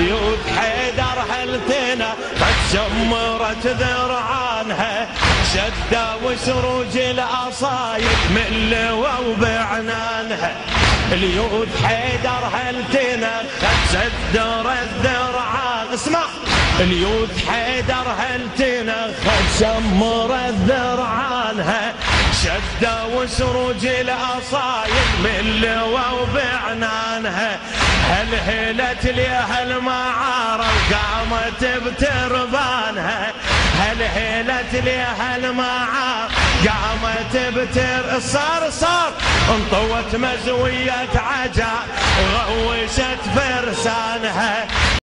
اليود حيدر هلتنا قد شمرت ذرعانها، شدة وسروج الأصايد من لوى وبعنانها. اليود حيدر هلتنا قد شدرت ذرعان، اسمع اليود حيدر هلتنا قد شمرت ذرعانها، شدة وسروج الأصايد من لوى وبعنانها. هلهلت ليها المعارة وقامت بتربانها، هلهلت ليها المعارة قامت صار انطوت مزوية عجا غوشت فرسانها.